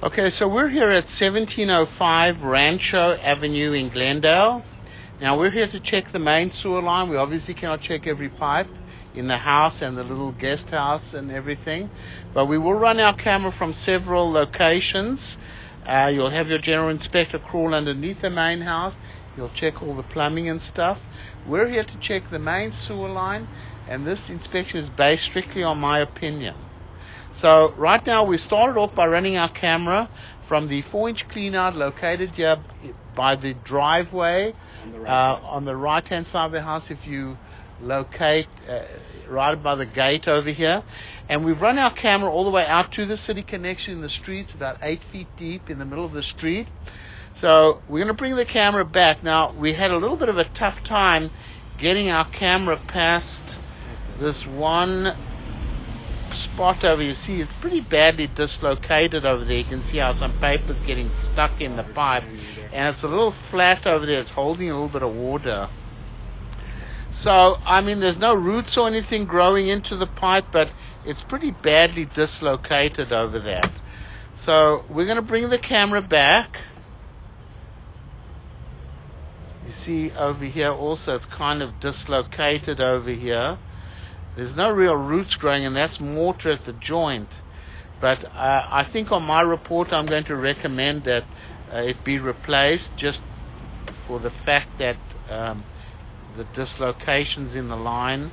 Okay, so we're here at 1705 Rancho Avenue in Glendale. Now we're here to check the main sewer line. We obviously cannot check every pipe in the house and the little guest house and everything, but we will run our camera from several locations. You'll have your general inspector crawl underneath the main house. He'll check all the plumbing and stuff. We're here to check the main sewer line, and this inspection is based strictly on my opinion. So right now we started off by running our camera from the 4-inch cleanout located here by the driveway on the right-hand side of the house. If you locate right by the gate over here, and we've run our camera all the way out to the city connection in the streets, about 8 feet deep in the middle of the street. So we're going to bring the camera back. Now we had a little bit of a tough time getting our camera past this one spot over. You see it's pretty badly dislocated over there. You can see how some paper's getting stuck in the pipe, and it's a little flat over there. It's holding a little bit of water. So I mean there's no roots or anything growing into the pipe, but it's pretty badly dislocated over that. So we're going to bring the camera back. You see over here also it's kind of dislocated over here. There's no real roots growing, and that's mortar at the joint. But I think on my report I'm going to recommend that it be replaced, just for the fact that the dislocations in the line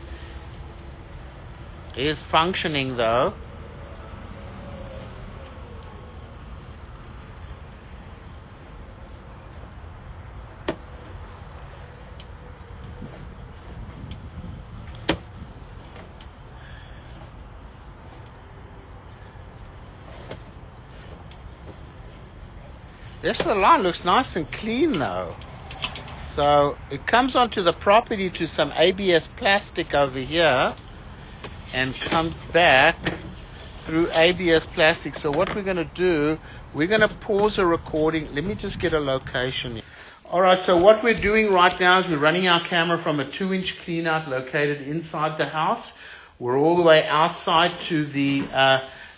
is functioning though. The rest of the line looks nice and clean though. So it comes onto the property to some ABS plastic over here and comes back through ABS plastic. So what we're going to do, we're going to pause a recording. Let me just get a location. Alright, so what we're doing right now is we're running our camera from a 2-inch cleanout located inside the house. We're all the way outside to the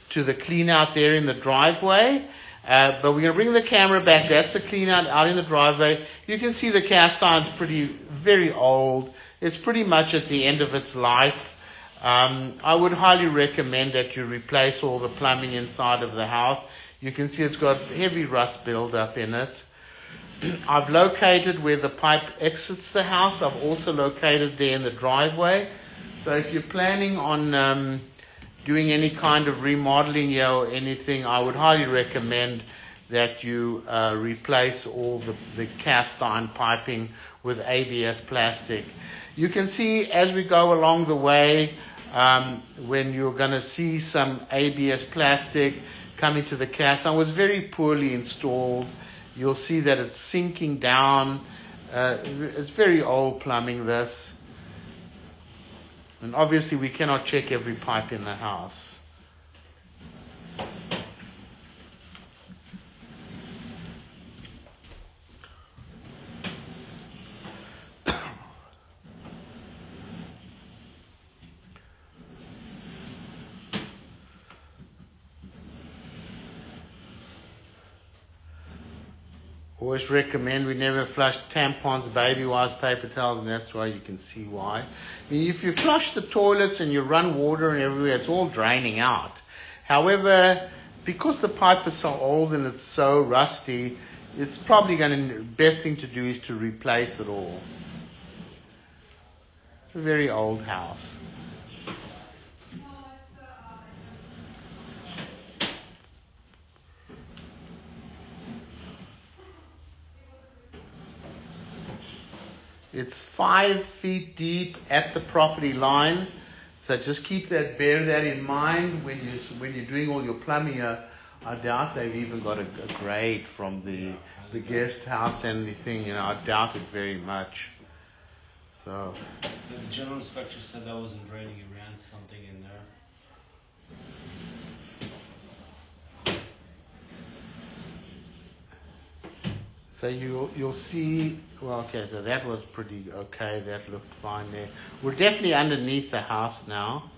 cleanout there in the driveway. But we're going to bring the camera back. That's the cleanout out in the driveway. You can see the cast iron's very old. It's pretty much at the end of its life. I would highly recommend that you replace all the plumbing inside of the house. You can see it's got heavy rust buildup in it. I've located where the pipe exits the house. I've also located there in the driveway. So if you're planning on doing any kind of remodeling here or anything, I would highly recommend that you replace all the cast iron piping with ABS plastic. You can see as we go along the way, when you're going to see some ABS plastic coming to the cast iron, it was very poorly installed. You'll see that it's sinking down. It's very old plumbing, this. And obviously we cannot check every pipe in the house. Always recommend we never flush tampons, baby wipes, paper towels, and that's why you can see why. I mean, if you flush the toilets and you run water and everywhere, it's all draining out. However, because the pipe is so old and it's so rusty, it's probably best thing to do is to replace it all. It's a very old house. It's 5 feet deep at the property line, so just bear that in mind when you're doing all your plumbing. I doubt they've even got a grade from the guest house and anything. I doubt it very much. So the general inspector said that wasn't draining. He ran something in there. So you'll see, well, okay, so that was pretty okay. That looked fine there. We're definitely underneath the house now.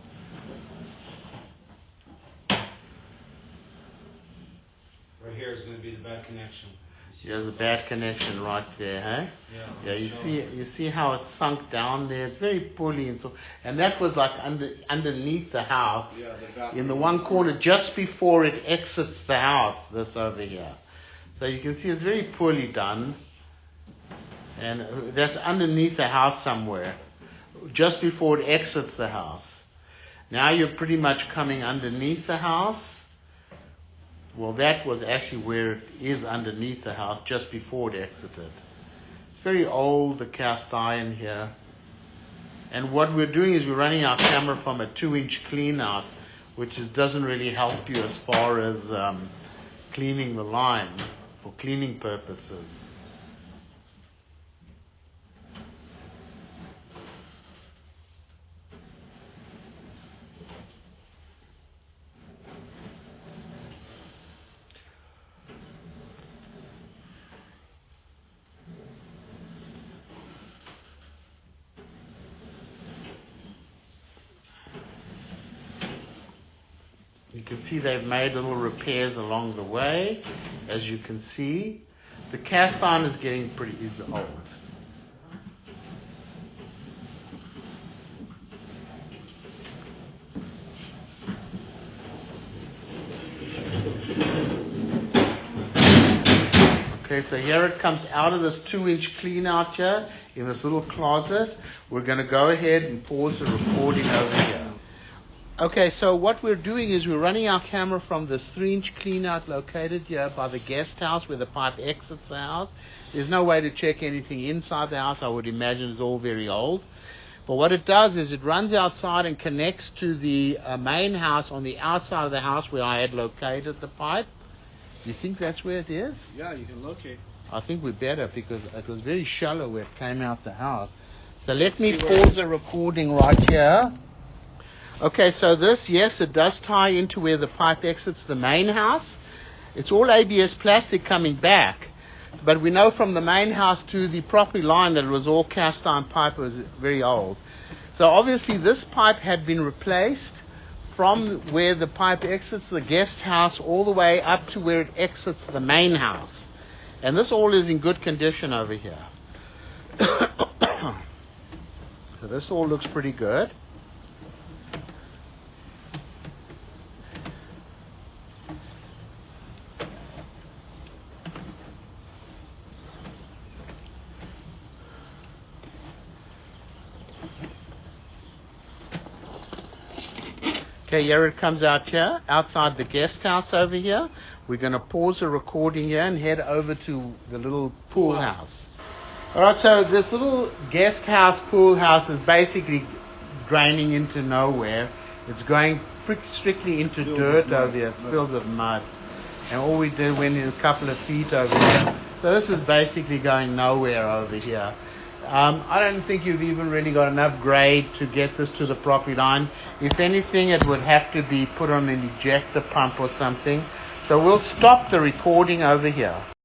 Right here is going to be the bad connection. There's a bad connection right there, hey? Yeah. Yeah, you see how it's sunk down there. It's very poorly, and that was like underneath the house, in the one corner just before it exits the house. This over here, so you can see it's very poorly done, and that's underneath the house somewhere, just before it exits the house. Now you're pretty much coming underneath the house. Well, that was actually where it is underneath the house, just before it exited. It's very old, the cast iron here. And what we're doing is we're running our camera from a 2-inch clean out, which doesn't really help you as far as cleaning the line for cleaning purposes. You can see they've made little repairs along the way. As you can see, the cast iron is getting pretty old. Okay, so here it comes out of this 2-inch clean out here in this little closet. We're going to go ahead and pause the recording over here. Okay, so what we're doing is we're running our camera from this 3-inch clean out located here by the guest house where the pipe exits the house. There's no way to check anything inside the house. I would imagine it's all very old. But what it does is it runs outside and connects to the main house on the outside of the house where I had located the pipe. Do you think that's where it is? Yeah, you can locate. I think we better because it was very shallow where it came out the house. So let me pause the recording right here. Okay, so this, yes, it does tie into where the pipe exits the main house. It's all ABS plastic coming back. But we know from the main house to the property line that it was all cast iron pipe. It was very old. So obviously this pipe had been replaced from where the pipe exits the guest house all the way up to where it exits the main house. And this all is in good condition over here. So this all looks pretty good. Okay, here it comes out here, outside the guest house over here. We're going to pause the recording here and head over to the little pool house. Alright, so this little guest house, pool house is basically draining into nowhere. It's going strictly into dirt over here. It's filled with mud. And all we did went in a couple of feet over here. So this is basically going nowhere over here. I don't think you've even really got enough grade to get this to the property line. If anything, it would have to be put on an ejector pump or something. So we'll stop the recording over here.